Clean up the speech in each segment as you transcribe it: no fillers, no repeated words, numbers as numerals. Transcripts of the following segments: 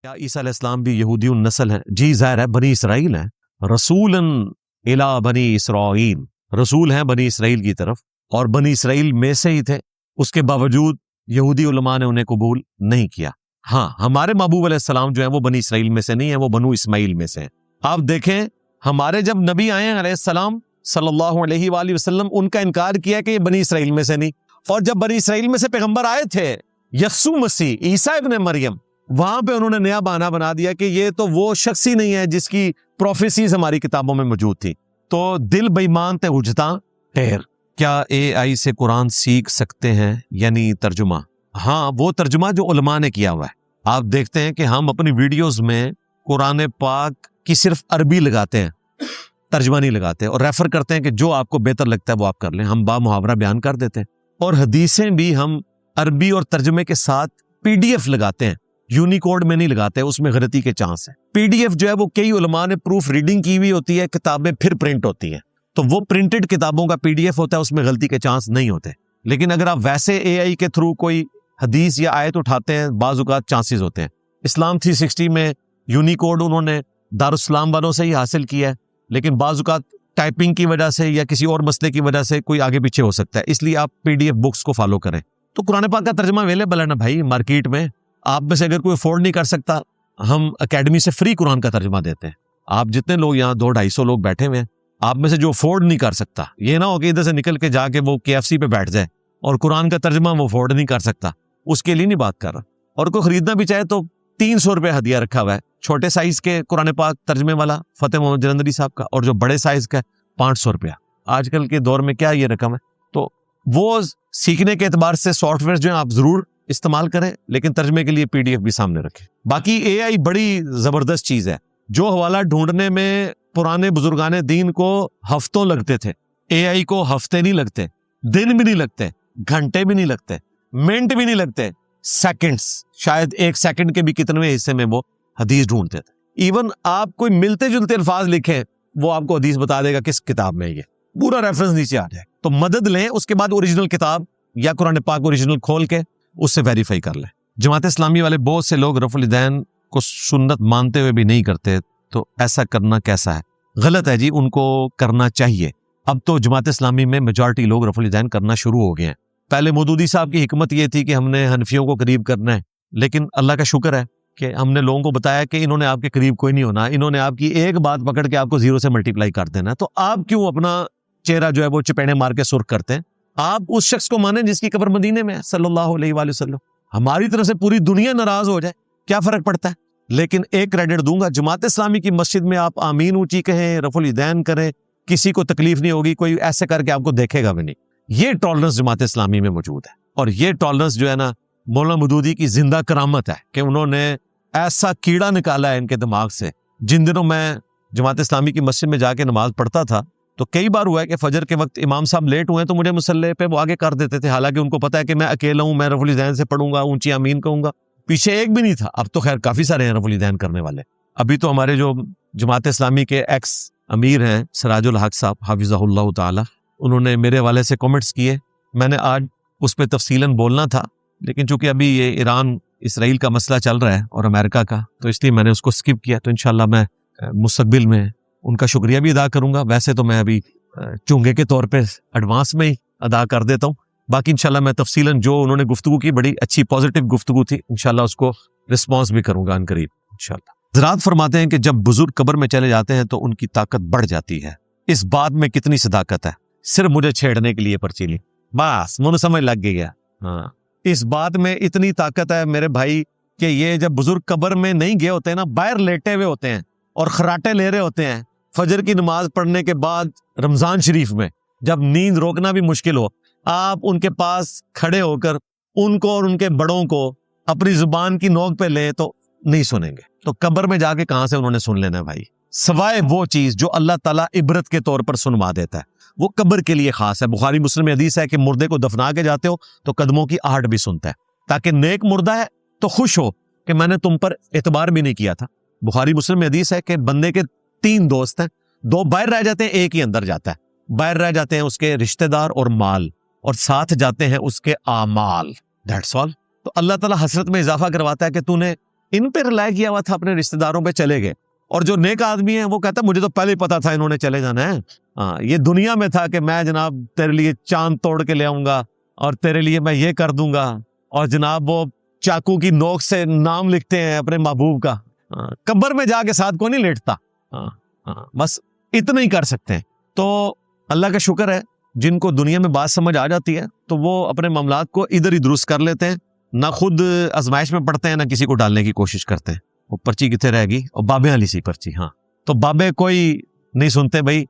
کیا عیسیٰ علیہ السلام بھی یہودی النسل ہیں؟ جی ظاہر ہے، بنی اسرائیل ہیں، رسولاً الی بنی اسرائیل، رسول ہیں بنی اسرائیل کی طرف، اور بنی اسرائیل میں سے ہی تھے، اس کے باوجود یہودی علماء نے انہیں قبول نہیں کیا۔ ہاں، ہمارے محبوب علیہ السلام جو ہیں وہ بنی اسرائیل میں سے نہیں ہیں، وہ بنو اسماعیل میں سے ہیں۔ آپ دیکھیں، ہمارے جب نبی آئے ہیں علیہ السلام صلی اللہ علیہ وآلہ وسلم، ان کا انکار کیا کہ یہ بنی اسرائیل میں سے نہیں، اور جب بنی اسرائیل میں سے پیغمبر آئے تھے یسوع مسیح عیسیٰ ابن مریم، وہاں پہ انہوں نے نیا بہانہ بنا دیا کہ یہ تو وہ شخص ہی نہیں ہے جس کی پروفیسیز ہماری کتابوں میں موجود تھی۔ تو دل بے ایمان تے اجتاں ٹھہر۔ کیا اے آئی سے قرآن سیکھ سکتے ہیں؟ یعنی ترجمہ؟ ہاں، وہ ترجمہ جو علماء نے کیا ہوا ہے۔ آپ دیکھتے ہیں کہ ہم اپنی ویڈیوز میں قرآن پاک کی صرف عربی لگاتے ہیں، ترجمہ نہیں لگاتے، اور ریفر کرتے ہیں کہ جو آپ کو بہتر لگتا ہے وہ آپ کر لیں۔ ہم با محاورہ بیان کر دیتے ہیں، اور حدیثیں بھی ہم عربی اور ترجمے کے ساتھ PDF لگاتے ہیں، یونیکوڈ میں نہیں لگاتے، اس میں غلطی کے چانس ہیں۔ PDF جو ہے وہ کئی علماء نے پروف ریڈنگ کی ہوئی ہوتی ہے، کتابیں پھر پرنٹ ہوتی ہیں، تو وہ پرنٹڈ کتابوں کا PDF ہوتا ہے، اس میں غلطی کے چانس نہیں ہوتے۔ لیکن اگر آپ ویسے AI کے تھرو کوئی حدیث یا آیت اٹھاتے ہیں، بعض اوقات چانسز ہوتے ہیں۔ اسلام 360 میں یونیکوڈ انہوں نے دارالسلام والوں سے ہی حاصل کیا ہے، لیکن بعض اوقات ٹائپنگ کی وجہ سے یا کسی اور مسئلے کی وجہ سے کوئی آگے پیچھے ہو سکتا ہے، اس لیے آپ PDF بکس کو فالو کریں۔ تو قرآن پاک کا ترجمہ اویلیبل ہے نا بھائی مارکیٹ میں، آپ میں سے اگر کوئی افورڈ نہیں کر سکتا، ہم اکیڈمی سے فری قرآن کا ترجمہ دیتے ہیں۔ آپ جتنے لوگ یہاں 200-250 لوگ بیٹھے ہوئے ہیں، آپ میں سے جو افورڈ نہیں کر سکتا، یہ نہ ہو کہ ادھر سے نکل کے جا کے وہ KFC پہ بیٹھ جائے اور قرآن کا ترجمہ وہ افورڈ نہیں کر سکتا، اس کے لیے نہیں بات کر رہا۔ اور کوئی خریدنا بھی چاہے تو 300 روپے ہدیہ رکھا ہوا ہے، چھوٹے سائز کے قرآن پاک ترجمے والا فتح محمد جلندری صاحب کا، اور جو بڑے سائز کا 500 روپیہ۔ آج کل کے دور میں کیا یہ رقم ہے؟ تو وہ سیکھنے کے اعتبار سے سافٹ ویئر جو ہیں آپ ضرور استعمال کریں، لیکن ترجمے کے لیے PDF بھی سامنے رکھیں۔ باقی AI بڑی زبردست چیز ہے، جو حوالہ ڈھونڈنے میں پرانے بزرگان دین کو ہفتوں لگتے تھے، AI کو ہفتے نہیں لگتے، دن بھی نہیں لگتے، گھنٹے بھی نہیں لگتے، منٹ بھی نہیں لگتے، سیکنڈز، شاید 1 سیکنڈ کے بھی کتنے حصے میں وہ حدیث ڈھونڈتے تھے۔ ایون آپ کوئی ملتے جلتے الفاظ لکھیں، وہ آپ کو حدیث بتا دے گا کس کتاب میں، یہ پورا ریفرنس نیچے آ جائے۔ تو مدد لیں، اس کے بعد اوریجنل کتاب یا قرآن پاک اوریجنل کھول کے اس سے ویریفائی کر لیں۔ جماعت اسلامی والے بہت سے لوگ رفع الیدین کو سنت مانتے ہوئے بھی نہیں کرتے، تو ایسا کرنا کیسا ہے؟ غلط ہے جی، ان کو کرنا چاہیے۔ اب تو جماعت اسلامی میں میجارٹی لوگ رفع الیدین کرنا شروع ہو گئے ہیں۔ پہلے مودودی صاحب کی حکمت یہ تھی کہ ہم نے حنفیوں کو قریب کرنا ہے، لیکن اللہ کا شکر ہے کہ ہم نے لوگوں کو بتایا کہ انہوں نے آپ کے قریب کوئی نہیں ہونا، انہوں نے آپ کی ایک بات پکڑ کے آپ کو 0 سے ملٹیپلائی کر دینا ہے۔ تو آپ کیوں اپنا چہرہ جو ہے وہ چپینے مار کے سرخ کرتے ہیں؟ آپ اس شخص کو مانیں جس کی قبر مدینے میں ہے صلی اللہ علیہ وآلہ وسلم۔ ہماری طرف سے پوری دنیا ناراض ہو جائے، کیا فرق پڑتا ہے؟ لیکن ایک کریڈٹ دوں گا، جماعت اسلامی کی مسجد میں آپ آمین اونچی کہیں، رفع الیدین کریں، کسی کو تکلیف نہیں ہوگی، کوئی ایسے کر کے آپ کو دیکھے گا بھی نہیں۔ یہ ٹالرنس جماعت اسلامی میں موجود ہے، اور یہ ٹالرنس جو ہے نا مولانا مودودی کی زندہ کرامت ہے کہ انہوں نے ایسا کیڑا نکالا ہے ان کے دماغ سے۔ جن دنوں میں جماعت اسلامی کی مسجد میں جا کے نماز پڑھتا تھا تو کئی بار ہوا ہے کہ فجر کے وقت امام صاحب لیٹ ہوئے تو مجھے مصلی پہ وہ آگے کر دیتے تھے، حالانکہ ان کو پتا ہے کہ میں اکیلا ہوں، میں رفع الیدین سے پڑھوں گا، اونچی آمین کہوں گا، پیچھے ایک بھی نہیں تھا۔ اب تو خیر کافی سارے ہیں رفع الیدین کرنے والے۔ ابھی تو ہمارے جو جماعت اسلامی کے ایکس امیر ہیں سراج الحق صاحب حافظہ اللہ تعالی، انہوں نے میرے حوالے سے کامنٹس کیے، میں نے آج اس پہ تفصیلاً بولنا تھا، لیکن چونکہ ابھی یہ ایران اسرائیل کا مسئلہ چل رہا ہے اور امریکہ کا، تو اس لیے میں نے اس کو سکپ کیا۔ تو انشاءاللہ میں مستقبل میں ان کا شکریہ بھی ادا کروں گا۔ ویسے تو میں ابھی چونگے کے طور پہ ایڈوانس میں ہی ادا کر دیتا ہوں، باقی انشاءاللہ میں تفصیلاً جو انہوں نے گفتگو کی، بڑی اچھی پازیٹیو گفتگو تھی، انشاءاللہ اس کو رسپانس بھی کروں گا عنقریب انشاءاللہ۔ حضرات فرماتے ہیں کہ جب بزرگ قبر میں چلے جاتے ہیں تو ان کی طاقت بڑھ جاتی ہے، اس بات میں کتنی صداقت ہے؟ صرف مجھے چھیڑنے کے لیے پرچی لی، بس مجھے سمجھ لگ گیا۔ ہاں، اس بات میں اتنی طاقت ہے میرے بھائی کہ یہ جب بزرگ قبر میں نہیں گئے ہوتے ہیں نا، باہر لیٹے ہوئے ہوتے ہیں اور خراٹے لے رہے ہوتے ہیں فجر کی نماز پڑھنے کے بعد رمضان شریف میں، جب نیند روکنا بھی مشکل ہو، آپ ان کے پاس کھڑے ہو کر ان کو اور ان کے بڑوں کو اپنی زبان کی نوک پہ لیں تو نہیں سنیں گے۔ تو قبر میں جا کے کہاں سے انہوں نے سن لینا ہے بھائی، سوائے وہ چیز جو اللہ تعالیٰ عبرت کے طور پر سنوا دیتا ہے، وہ قبر کے لیے خاص ہے۔ بخاری مسلم میں حدیث ہے کہ مردے کو دفنا کے جاتے ہو تو قدموں کی آہٹ بھی سنتا ہے، تاکہ نیک مردہ ہے تو خوش ہو کہ میں نے تم پر اعتبار بھی نہیں کیا تھا۔ بخاری مسلم میں حدیث ہے کہ بندے کے 3 دوست ہیں، 2 باہر رہ جاتے ہیں، ایک ہی اندر جاتا ہے۔ باہر رہ جاتے ہیں اس کے رشتہ دار اور مال، اور ساتھ جاتے ہیں اس کے اعمال، دیٹس آل۔ تو اللہ تعالیٰ حسرت میں اضافہ کرواتا ہے کہ تو نے ان پہ رلائی کیا ہوا تھا اپنے رشتہ داروں پہ چلے گئے. اور جو نیک آدمی ہے وہ کہتا ہے مجھے تو پہلے ہی پتا تھا انہوں نے چلے جانا ہے. ہاں یہ دنیا میں تھا کہ میں جناب تیرے لیے چاند توڑ کے لے آؤں گا اور تیرے لیے میں یہ کر دوں گا, اور جناب وہ چاقو کی نوک سے نام لکھتے ہیں اپنے محبوب کا. قبر میں جا کے ساتھ کوئی نہیں لیٹتا. بس اتنا ہی کر سکتے ہیں. تو اللہ کا شکر ہے جن کو دنیا میں بات سمجھ آ جاتی ہے تو وہ اپنے معاملات کو ادھر ہی درست کر لیتے ہیں, نہ خود آزمائش میں پڑتے ہیں نہ کسی کو ڈالنے کی کوشش کرتے ہیں. وہ پرچی کتنے رہ گئی, اور بابے والی سی پرچی. ہاں تو بابے کوئی نہیں سنتے بھائی,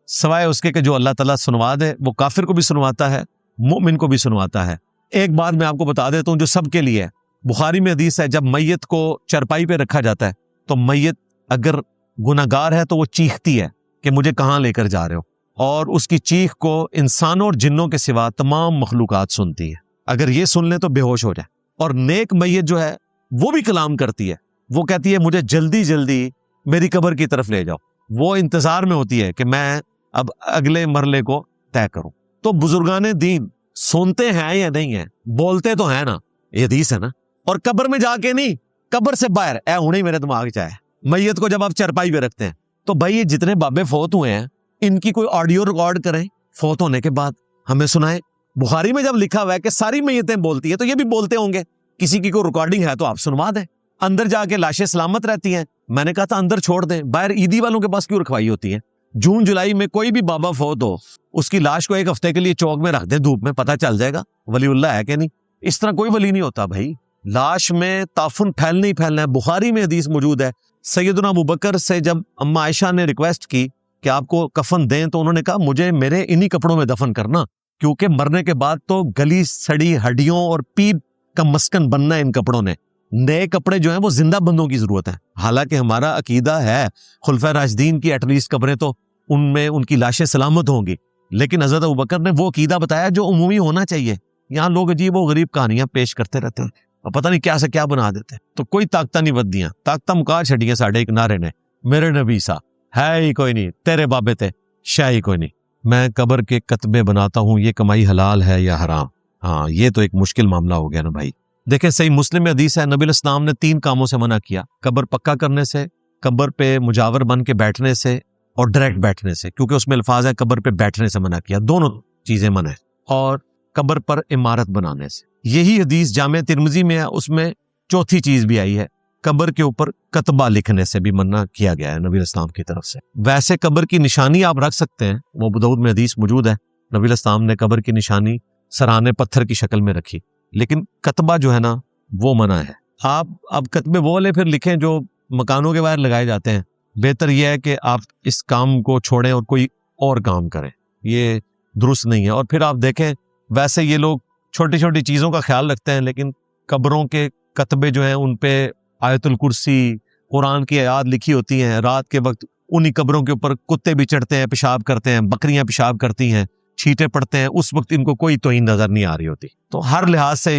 سوائے اس کے کہ جو اللہ تعالیٰ سنوا دے. وہ کافر کو بھی سنواتا ہے, مومن کو بھی سنواتا ہے. ایک بات میں آپ کو بتا دیتا ہوں جو سب کے لیے ہے. بخاری میں حدیث ہے جب میت کو چرپائی پہ رکھا جاتا ہے تو میت اگر گناہگار ہے تو وہ چیختی ہے کہ مجھے کہاں لے کر جا رہے ہو, اور اس کی چیخ کو انسانوں اور جنوں کے سوا تمام مخلوقات سنتی ہے. اگر یہ سن لیں تو بے ہوش ہو جائے. اور نیک میت جو ہے وہ بھی کلام کرتی ہے, وہ کہتی ہے مجھے جلدی جلدی میری قبر کی طرف لے جاؤ. وہ انتظار میں ہوتی ہے کہ میں اب اگلے مرحلے کو طے کروں. تو بزرگان دین سنتے ہیں یا نہیں ہیں, بولتے تو ہیں نا, یہ حدیث ہے نا. اور قبر میں جا کے نہیں, قبر سے باہر. ہونے ہی میرے دماغ چاہے میت کو جب آپ چرپائی پہ رکھتے ہیں تو بھائی یہ جتنے بابے فوت ہوئے ہیں ان کی کوئی آڈیو ریکارڈ کریں, فوت ہونے کے بعد ہمیں سنائیں. بخاری میں جب لکھا ہوا ہے کہ ساری میتیں بولتی ہیں تو یہ بھی بولتے ہوں گے. کسی کی کوئی ریکارڈنگ ہے تو آپ سنوا دیں. اندر جا کے لاشیں سلامت رہتی ہیں. میں نے کہا تھا اندر چھوڑ دیں, باہر عیدی والوں کے پاس کیوں رکھوائی ہوتی ہے. جون جولائی میں کوئی بھی بابا فوت ہو اس کی لاش کو ایک ہفتے کے لیے چوک میں رکھ دیں دھوپ میں, پتہ چل جائے گا ولی اللہ ہے کہ نہیں. اس طرح کوئی ولی نہیں ہوتا بھائی. لاش میں تعفن پھیلنا ہی پھیلنا ہے. بخاری میں حدیث موجود ہے, سیدنا ابوبکر سے جب اما عائشہ نے ریکویسٹ کی کہ آپ کو کفن دیں تو انہوں نے کہا مجھے میرے انہی کپڑوں میں دفن کرنا, کیونکہ مرنے کے بعد تو گلی سڑی ہڈیوں اور پیپ کا مسکن بننا ہے ان کپڑوں نے. نئے کپڑے جو ہیں وہ زندہ بندوں کی ضرورت ہے. حالانکہ ہمارا عقیدہ ہے خلفائے راشدین کی ایٹ لیسٹ قبریں تو ان میں ان کی لاشیں سلامت ہوں گی, لیکن حضرت ابوبکر نے وہ عقیدہ بتایا جو عمومی ہونا چاہیے. یہاں لوگ عجیب و غریب کہانیاں پیش کرتے رہتے ہیں اور پتہ نہیں کیا سے کیا بنا دیتے ہیں. تو کوئی طاقتہ نہیں بدیاں, طاقتہ مکا چھڑیاں ساڑھے ایک نعرے نے, میرے نبی سا ہے ہی کوئی نہیں, تیرے بابے تھے شاہ ہی کوئی نہیں. میں قبر کے کتبے بناتا ہوں, یہ کمائی حلال ہے یا حرام. ہاں یہ تو ایک مشکل معاملہ ہو گیا نا بھائی. دیکھیں صحیح مسلم میں حدیث ہے نبی علیہ السلام نے 3 کاموں سے منع کیا, قبر پکا کرنے سے, قبر پہ مجاور بن کے بیٹھنے سے, اور ڈائریکٹ بیٹھنے سے, کیونکہ اس میں الفاظ ہے قبر پہ بیٹھنے سے منع کیا, دونوں چیزیں منع ہے, اور قبر پر عمارت بنانے سے. یہی حدیث جامع ترمذی میں ہے, اس میں چوتھی چیز بھی آئی ہے, قبر کے اوپر کتبہ لکھنے سے بھی منع کیا گیا ہے نبی علیہ السلام کی طرف سے. ویسے قبر کی نشانی آپ رکھ سکتے ہیں, وہ ابو داؤد میں حدیث موجود ہے, نبی علیہ السلام نے قبر کی نشانی سرانے پتھر کی شکل میں رکھی, لیکن کتبہ جو ہے نا وہ منع ہے. آپ اب کتبے وہ والے پھر لکھیں جو مکانوں کے باہر لگائے جاتے ہیں. بہتر یہ ہے کہ آپ اس کام کو چھوڑیں اور کوئی اور کام کریں, یہ درست نہیں ہے. اور پھر آپ دیکھیں ویسے یہ لوگ چھوٹی چھوٹی چیزوں کا خیال رکھتے ہیں, لیکن قبروں کے کتبے جو ہیں ان پہ آیت الکرسی, قرآن کی آیات لکھی ہوتی ہیں. رات کے وقت انہی قبروں کے اوپر کتے بھی چڑھتے ہیں, پیشاب کرتے ہیں, بکریاں پیشاب کرتی ہیں, چھینٹے پڑتے ہیں, اس وقت ان کو کوئی توہین نظر نہیں آ رہی ہوتی. تو ہر لحاظ سے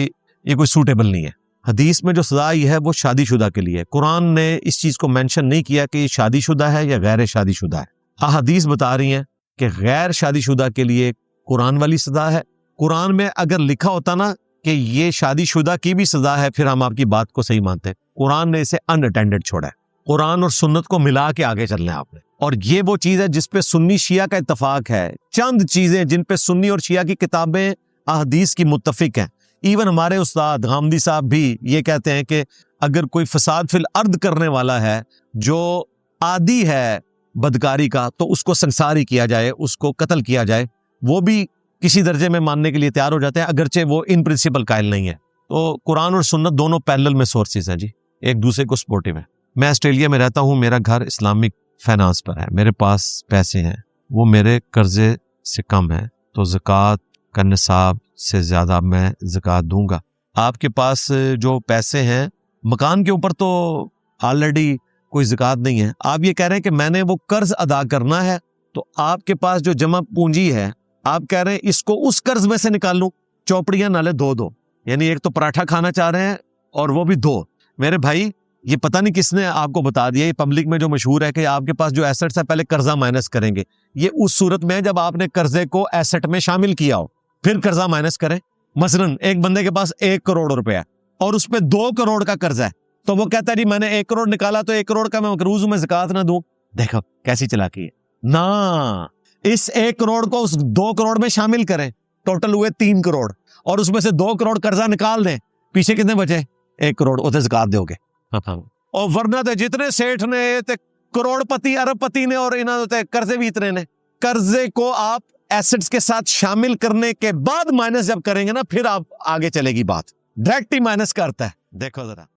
یہ کوئی سوٹیبل نہیں ہے. حدیث میں جو سزا یہ ہے وہ شادی شدہ کے لیے. قرآن نے اس چیز کو مینشن نہیں کیا کہ یہ شادی شدہ ہے یا غیر شادی شدہ ہے. احادیث بتا رہی ہیں کہ غیر شادی شدہ کے لیے قرآن والی سزا ہے. قرآن میں اگر لکھا ہوتا نا کہ یہ شادی شدہ کی بھی سزا ہے پھر ہم آپ کی بات کو صحیح مانتے. قرآن نے اسے ان اٹینڈڈ چھوڑا ہے. قرآن اور سنت کو ملا کے آگے چلنا ہے آپ نے. اور یہ وہ چیز ہے جس پہ سنی شیعہ کا اتفاق ہے. چند چیزیں جن پہ سنی اور شیعہ کی کتابیں احادیث کی متفق ہیں. ایون ہمارے استاد غامدی صاحب بھی یہ کہتے ہیں کہ اگر کوئی فساد فی الارض کرنے والا ہے جو عادی ہے بدکاری کا تو اس کو سنسار کیا جائے, اس کو قتل کیا جائے. وہ بھی کسی درجے میں ماننے کے لیے تیار ہو جاتے ہیں اگرچہ وہ ان پرنسپل قائل نہیں ہے. تو قرآن اور سنت دونوں پیرلل میں سورسز ہیں جی, ایک دوسرے کو سپورٹیو ہیں. میں آسٹریلیا میں رہتا ہوں, میرا گھر اسلامک فائنانس پر ہے, میرے پاس پیسے ہیں, وہ میرے قرضے سے کم ہے, تو زکوٰۃ کا نصاب سے زیادہ میں زکوٰۃ دوں گا. آپ کے پاس جو پیسے ہیں مکان کے اوپر تو آلریڈی کوئی زکوٰۃ نہیں ہے. آپ یہ کہہ رہے ہیں کہ میں نے وہ قرض ادا کرنا ہے, تو آپ کے پاس جو جمع پونجی ہے آپ کہہ رہے ہیں اس کو اس قرض میں سے نکال لوں. چوپڑیاں نالے دو, یعنی ایک تو پراٹھا کھانا چاہ رہے ہیں اور وہ بھی 2. میرے بھائی یہ پتہ نہیں کس نے آپ کو بتا دیا, یہ پبلک میں جو مشہور ہے کہ آپ کے پاس جو ایسٹس ہے پہلے قرضہ مائنس کریں گے. یہ اس صورت میں جب آپ نے قرضے کو ایسٹ میں شامل کیا ہو پھر قرضہ مائنس کریں. مثلا ایک بندے کے پاس 1 کروڑ روپے ہے اور اس پہ 2 کروڑ کا قرضہ ہے, تو وہ کہتا ہے جی میں نے 1 کروڑ نکالا تو 1 کروڑ کا میں مقروض ہوں، میں زکات نہ دوں. دیکھو کیسی چلاکی ہے. نہ، اس 1 کروڑ کو اس 2 کروڑ میں شامل کریں، ٹوٹل ہوئے 3 کروڑ، اور اس میں سے 2 کروڑ قرضہ نکال دیں، پیچھے کتنے بچے؟ 1 کروڑ، اسے زکات دو گے. اور ورنہ تو جتنے سیٹھ نے تے کروڑ پتی ارب پتی نے اور انہوں نے قرضے بھی اتنے نے. قرضے کو آپ ایسٹس کے ساتھ شامل کرنے کے بعد مائنس جب کریں گے نا، پھر آپ آگے چلے گی بات. ڈائریکٹ ہی مائنس کرتا ہے. دیکھو ذرا.